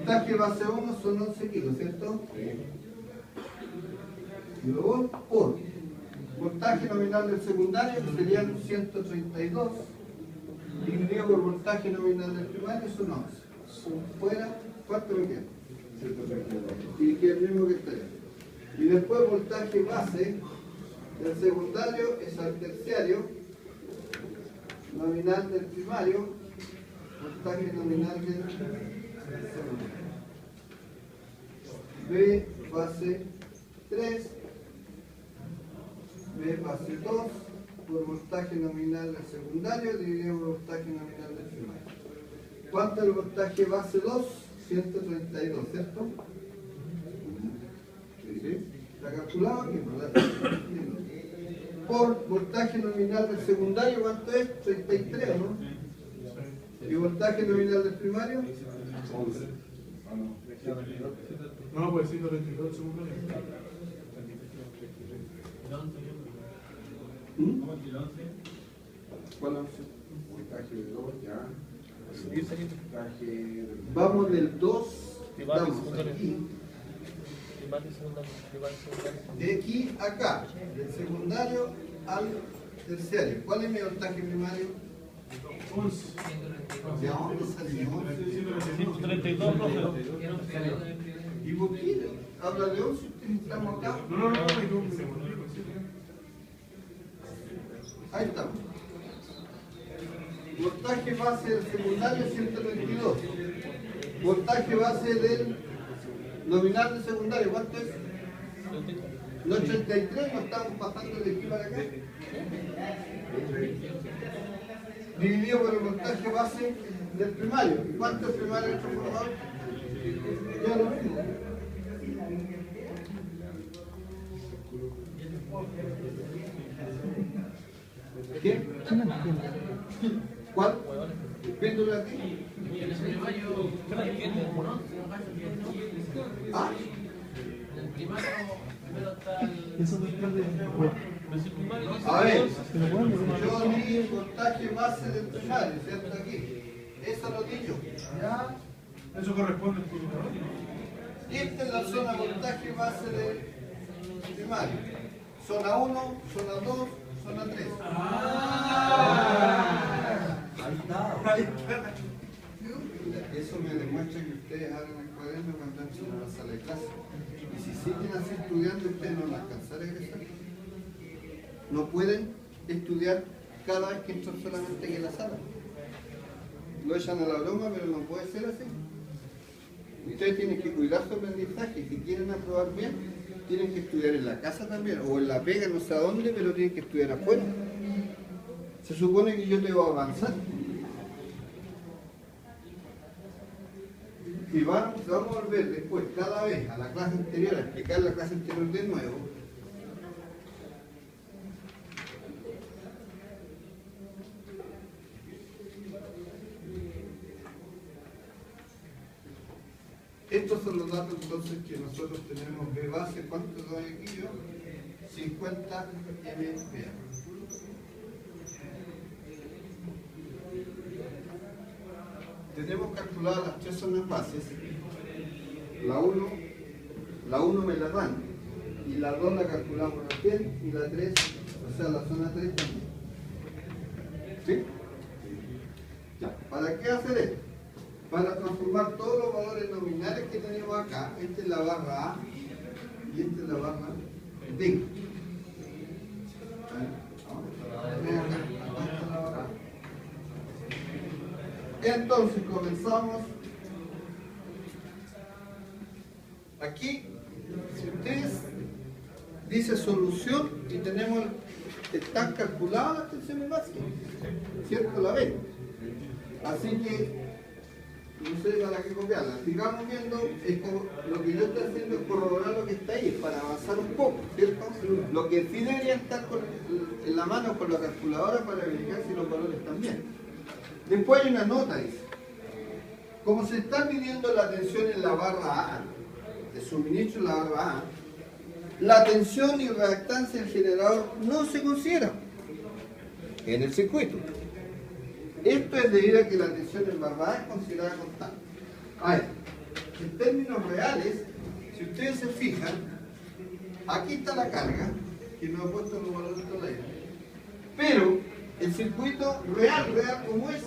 voltaje base 1 son 11 kilos, ¿cierto? Kilovolt por voltaje nominal del secundario, que serían 132, dividido por voltaje nominal del primario, son 11. Fuera, ¿cuánto me queda? 132. Y que es el mismo que está allá. Y después voltaje base del secundario es al terciario, nominal del primario, voltaje nominal del segundo. B base 3, B base 2, por voltaje nominal del secundario, dividido por voltaje nominal del primario. ¿Cuánto es el voltaje base 2? 132, ¿cierto? ¿Sí? ¿Está calculado aquí? Por voltaje nominal del secundario, ¿cuánto es? 33, ¿no? ¿Y voltaje nominal del primario? 11. No, pues 132 secundario. ¿Cuál 11? Voltaje de 2, ya. Vamos del 2, estamos aquí. De aquí a acá, del secundario al terciario. ¿Cuál es mi voltaje primario? 11. ¿De dónde salió? 132, profe. ¿Y por qué habla de 11? ¿Estamos acá? No. Ahí estamos. Voltaje base del secundario 132. Voltaje base del nominal del secundario, ¿cuánto es? No 83, no estamos pasando de aquí para acá. Dividido por el voltaje base del primario. ¿Y cuánto es el primario del transformador? Ya lo mismo. ¿Qué? ¿Cuál? ¿Péndulo aquí? ¿Ah? A ver, yo di el voltaje base del primario, ¿cierto? Aquí. Eso lo di yo. ¿Ya? Eso corresponde al computador. Esta es la zona voltaje base del primario. Zona 1, zona 2, zona 3. Ahí está. Eso me demuestra que ustedes hagan el cuaderno cuando entren a la sala de clase. Y si siguen así estudiando, ustedes no van a alcanzar a egresar. No pueden estudiar cada vez que entran solamente aquí en la sala. Lo echan a la broma, pero no puede ser así. Ustedes tienen que cuidar su aprendizaje y si quieren aprobar bien, tienen que estudiar en la casa también, o en la pega, no sé a dónde, pero tienen que estudiar afuera. Se supone que yo debo avanzar. Y vamos a volver después, cada vez, a la clase anterior, a explicar la clase anterior de nuevo. Estos son los datos entonces que nosotros tenemos de base. ¿Cuánto doy aquí yo? 50 MPa. Tenemos calculadas las tres zonas bases. La 1 me la dan. Y la 2 la calculamos recién. Y la 3, o sea, la zona 3 también. ¿Sí? Ya. ¿Para qué hacer esto? Para transformar todos los valores nominales que tenemos acá. Esta es la barra A y esta es la barra B. Entonces comenzamos. Aquí, si ustedes dicen solución y tenemos, están calculadas las tensiones básicas, ¿cierto? La ven. Así que no sé para qué copiarla. Sigamos viendo, es como, lo que yo estoy haciendo es corroborar lo que está ahí para avanzar un poco, ¿cierto? Lo que sí debería estar en la mano con la calculadora para verificar si los valores están bien. Después hay una nota, dice. Como se está midiendo la tensión en la barra A, de suministro en la barra A, la tensión y reactancia del generador no se considera en el circuito. Esto es debido a que la tensión en barra A es considerada constante. A ver, en términos reales, si ustedes se fijan, aquí está la carga, que no ha puesto los valores todavía, pero el circuito real como es,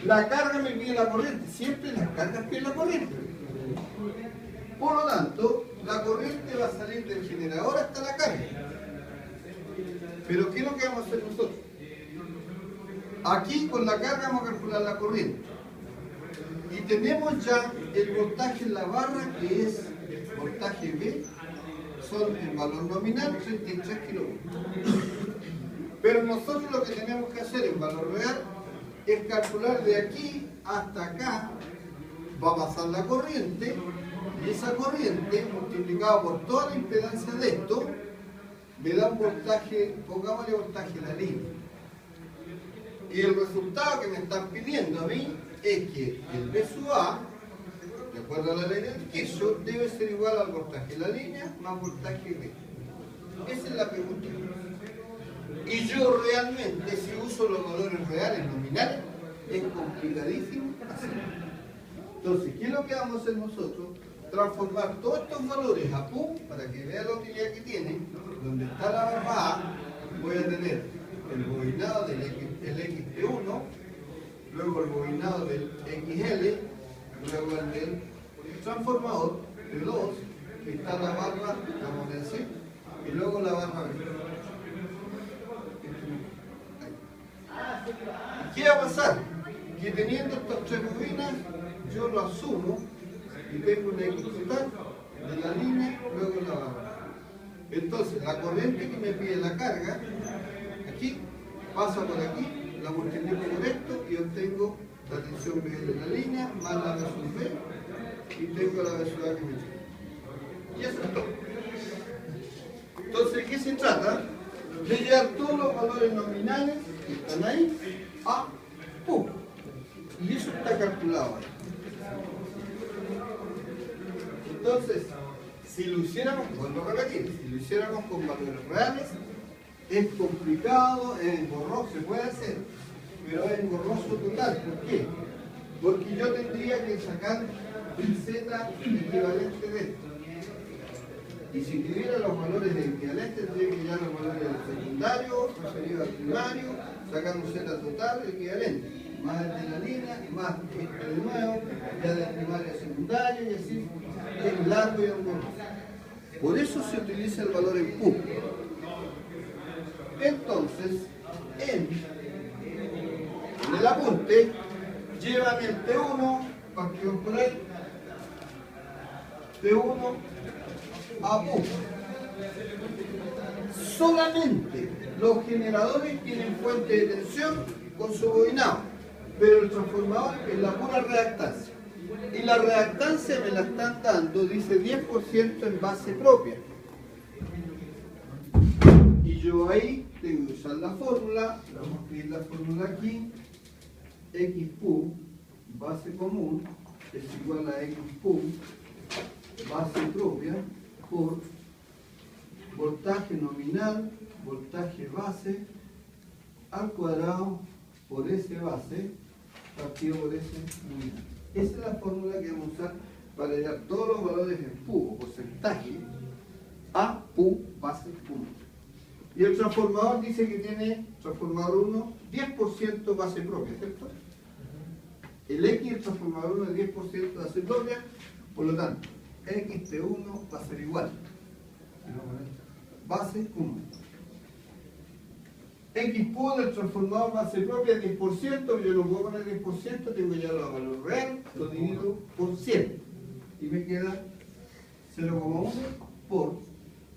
la carga me pide la corriente, siempre las cargas piden la corriente. Por lo tanto, la corriente va a salir del generador hasta la carga. Pero ¿qué es lo que vamos a hacer nosotros? Aquí con la carga vamos a calcular la corriente. Y tenemos ya el voltaje en la barra, que es voltaje B, son el valor nominal 33 kV. Pero nosotros lo que tenemos que hacer en valor real es calcular de aquí hasta acá, va a pasar la corriente, y esa corriente multiplicada por toda la impedancia de esto, me da un voltaje, pongámosle voltaje en la línea. Y el resultado que me están pidiendo a mí es que el B sub A, de acuerdo a la ley del queso, debe ser igual al voltaje de la línea más voltaje B. Esa es la pregunta. Y yo realmente, si uso los valores reales nominales, es complicadísimo hacerlo. Entonces, ¿qué es lo que vamos a hacer nosotros? Transformar todos estos valores a PUM para que vean la utilidad que tienen. Donde está la barra A, voy a tener el bobinado del XT1, luego el bobinado del XL, luego el del transformador P2, que está la barra, vamos a decir, y luego la barra B. ¿Qué va a pasar? Que teniendo estas tres bobinas, yo lo asumo y tengo una X total de la línea, luego la barra. Entonces, la corriente que me pide la carga, aquí, pasa por aquí, la multiplico por esto y obtengo la tensión B de la línea, más la B sub B, y tengo la B sub A que me pide. Y eso es todo. Entonces, ¿de qué se trata? De llevar todos los valores nominales que están ahí a PUM. Y eso está calculado ahí. Entonces, si lo hiciéramos, vuelvo a repetir, si lo hiciéramos con valores reales, es complicado, es engorroso, se puede hacer, pero es engorroso total. ¿Por qué? Porque yo tendría que sacar el Z equivalente de esto. Y si tuviera los valores de equivalente, tendría que llevar los valores del secundario, referido al primario, sacar un Z total equivalente, más el de la línea, más este de nuevo, ya del primario al secundario, y así es largo y engorroso. Por eso se utiliza el valor en PUM. Entonces, en el apunte, llevan el T1, partimos por ahí, T1 a PUM. Solamente los generadores tienen fuente de tensión con su bobinado, pero el transformador es la pura reactancia. Y la reactancia me la están dando, dice 10% en base propia. Y yo ahí tengo que usar la fórmula, vamos a escribir la fórmula aquí, X PUM, base común, es igual a X PUM, base propia, por voltaje nominal, voltaje base, al cuadrado por S base, partido por S nominal. Esa es la fórmula que vamos a usar para hallar todos los valores en PU o porcentaje a PU base PU. Y el transformador dice que tiene, transformador 1, 10% base propia, ¿cierto? El X, el transformador 1 es 10% base propia, por lo tanto, XT1 va a ser igual. Base 1. X PU del transformador base propia es 10%, yo lo puedo poner 10%, tengo ya el valor real, lo divido por 100 y me queda 0,1 por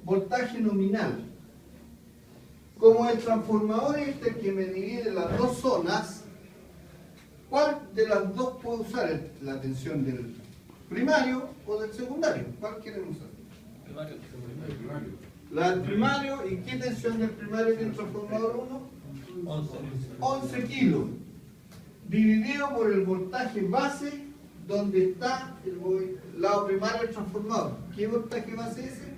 voltaje nominal. Como el transformador es el que me divide las dos zonas, ¿cuál de las dos puedo usar? ¿La tensión del primario o del secundario? ¿Cuál quieren usar? Primario. La del primario, ¿y qué tensión del primario tiene el transformador 1? 11 kilos. Dividido por el voltaje base, donde está el lado primario del transformador. ¿Qué voltaje base es ese?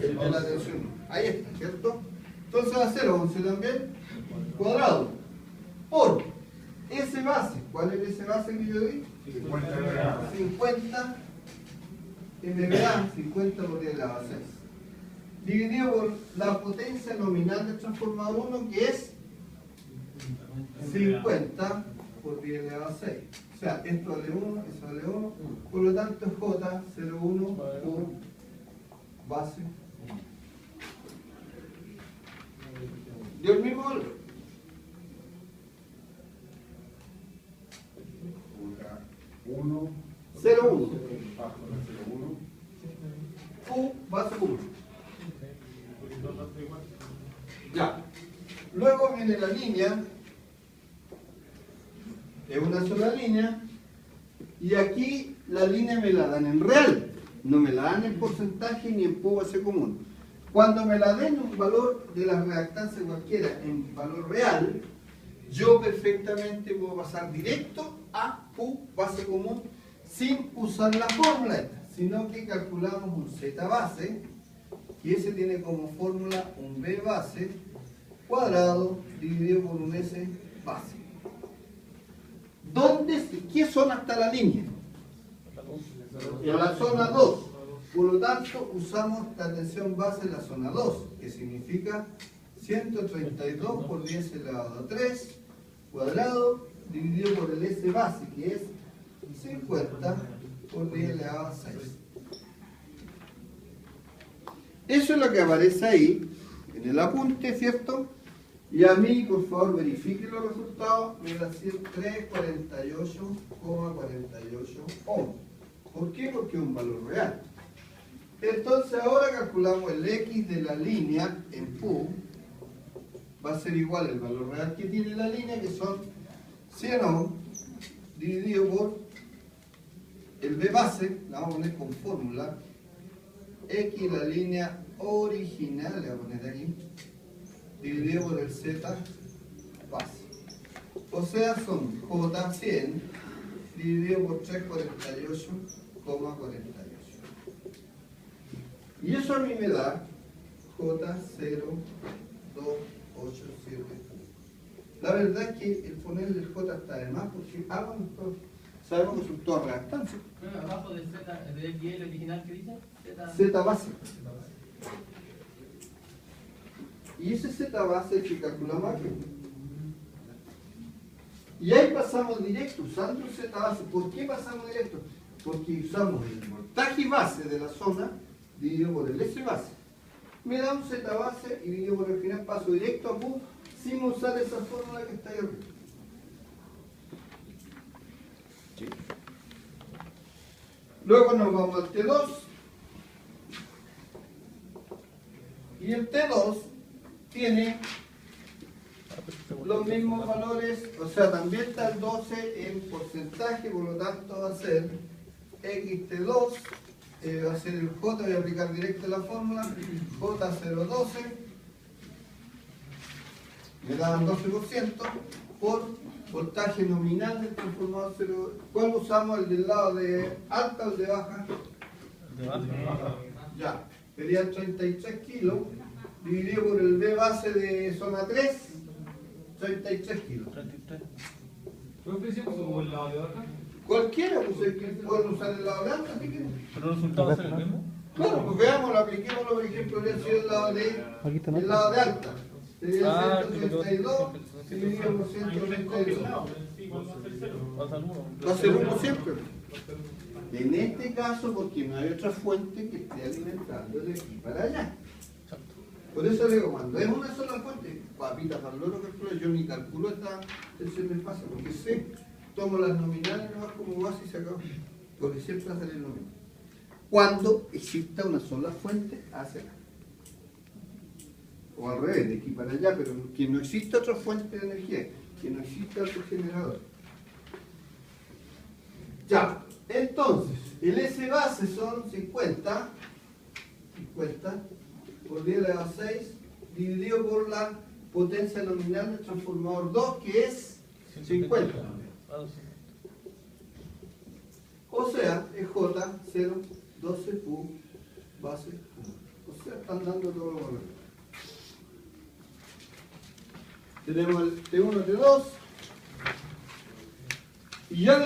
El de la tensión. Ahí está, ¿cierto? Entonces va a ser 11 también, cuadrado, por S base. ¿Cuál es el S base que yo di? 50 MVA, 50 por 10 elevado a 6. Dividido por la potencia nominal del transformador 1, que es 50 por 10 elevado a 6. O sea, esto vale 1, eso vale 1. Por lo tanto, es J01 por base. Dio el mismo valor. Uno, 0,1. bajo la 0,1. Q base 1. Ya. Luego viene la línea. Es una sola línea. Y aquí la línea me la dan en real. No me la dan en porcentaje ni en Q base común. Cuando me la den un valor de la reactancia cualquiera en valor real, yo perfectamente puedo pasar directo a Q base común sin usar la fórmula esta, sino que calculamos un Z base, y ese tiene como fórmula un B base cuadrado dividido por un S base. ¿Qué zona está la línea? En la zona 2. Por lo tanto, usamos la tensión base en la zona 2, que significa 132 por 10 elevado a 3 cuadrado dividido por el S base, que es 50 por 10 elevado a 6. Eso es lo que aparece ahí, en el apunte, ¿cierto? Y a mí, por favor, verifiquen los resultados, me da 348,48 ohms. ¿Por qué? Porque es un valor real. Entonces ahora calculamos el X de la línea en Q. Va a ser igual el valor real que tiene la línea, que son 100 ohms, dividido por el B base, la vamos a poner con fórmula, X la línea original, le voy a poner aquí, dividido por el Z base. O sea, son J100 dividido por 348,48. Y eso a mí me da J0287. La verdad es que el ponerle el J está de más, porque sabemos que son todas reactancias. Bueno, abajo del Z, del XL original, ¿qué dice? Z base. Y ese Z base es que calculamos aquí. Y ahí pasamos directo, usando el Z base. ¿Por qué pasamos directo? Porque usamos el voltaje base de la zona dividido por el S base. Me da un Z base y dividido por el final paso directo a Q sin usar esa fórmula que está ahí arriba. ¿Sí? Luego nos vamos al T2. Y el T2 tiene los mismos valores, o sea, también está el 12 en porcentaje, por lo tanto va a ser XT2, va a ser el J, voy a aplicar directo la fórmula, J012, me dan 12% por voltaje nominal del transformador 0. ¿Cuál usamos? ¿El del lado de alta o el de baja? De baja. Ya, sería 33 kilos, dividido por el B base de zona 3, 33 kilos. 33. ¿Puedo decir como el lado de baja? Cualquiera, pues pueden usar el lado de alta si quieren. ¿Pero el resultado va a ser el mismo? Claro, pues veámoslo, apliquémoslo, por ejemplo, habría sido el lado de alta. Sería 132 dividido por 132. Va a ser 1. Va a ser 1 siempre. En este caso, porque no hay otra fuente que esté alimentando de aquí para allá. Por eso le digo, cuando es una sola fuente, papita para el loro calculo, yo ni calculo esta tensión del fase, porque sé, tomo las nominales nomás como base y se acabó. Porque siempre va a salir lo mismo. Cuando exista una sola fuente hacia acá. O al revés, de aquí para allá, pero que no exista otra fuente de energía, que no exista otro generador. Ya, entonces, el S base son 50 por 10 elevado a 6 dividido por la potencia nominal del transformador 2, que es 50. O sea, es J012Q base 1. O sea, están dando todos los valores. Tenemos el T1, T2. Y ya